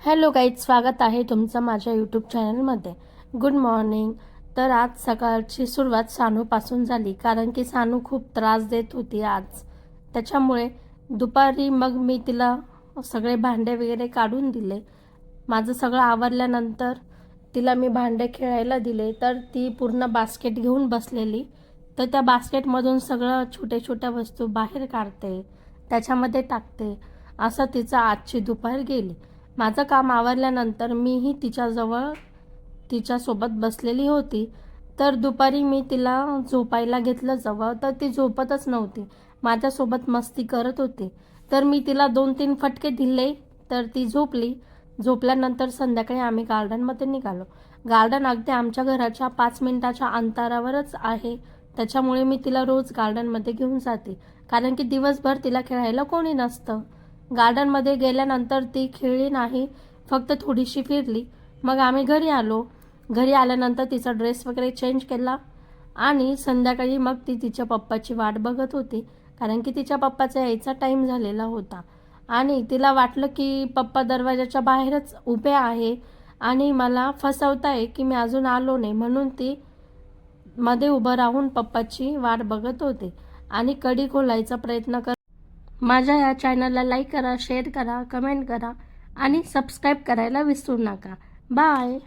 Hello guys, स्वागत आहे तुमचं माझ्या यूट्यूब चॅनलमध्ये. Good morning. तर आज सकाळची सुरुवात सानूपासून झाली, कारण की सानू खूप त्रास देत होती आज. त्याच्यामुळे दुपारी मग मी तिला सगळे भांडे वगैरे काढून दिले. माझं सगळं आवरल्यानंतर तिला मी भांडे खेळायला दिले, तर ती पूर्ण बास्केट घेऊन बसलेली. तर त्या बास्केटमधून सगळं छोट्या छोट्या वस्तू बाहेर काढते, त्याच्यामध्ये टाकते. असं तिचं आजची दुपार गेली. माझं काम आवरल्यानंतर मीही तिच्यासोबत बसलेली होती. तर दुपारी मी तिला झोपायला घेतलं जवळ, तर ती झोपतच नव्हती, माझ्यासोबत मस्ती करत होती. तर मी तिला 2-3 फटके दिले, तर ती झोपली. झोपल्यानंतर संध्याकाळी आम्ही गार्डनमध्ये निघालो. गार्डन अगदी आमच्या घराच्या 5 मिनिटाच्या अंतरावरच आहे. त्याच्यामुळे मी तिला रोज गार्डनमध्ये घेऊन जाते, कारण की दिवसभर तिला खेळायला कोणी नसतं. गार्डनमध्ये गेल्यानंतर ती खेळली नाही, फक्त थोडीशी फिरली. मग आम्ही घरी आलो. घरी आल्यानंतर तिचा ड्रेस वगैरे चेंज केला आणि संध्याकाळी मग ती तिच्या पप्पाची वाट बघत होती, कारण की तिच्या पप्पाचा यायचा टाईम झालेला होता. आणि तिला वाटलं की पप्पा दरवाजाच्या बाहेरच उभे आहे आणि मला फसवताय की मी अजून आलो नाही, म्हणून ती मध्ये उभं राहून पप्पाची वाट बघत होती आणि कडी खोलायचा प्रयत्न करत. माझ्या या चॅनलला लाईक करा, शेअर करा, कमेंट करा आणि सबस्क्राईब करायला विसरू नका. बाय.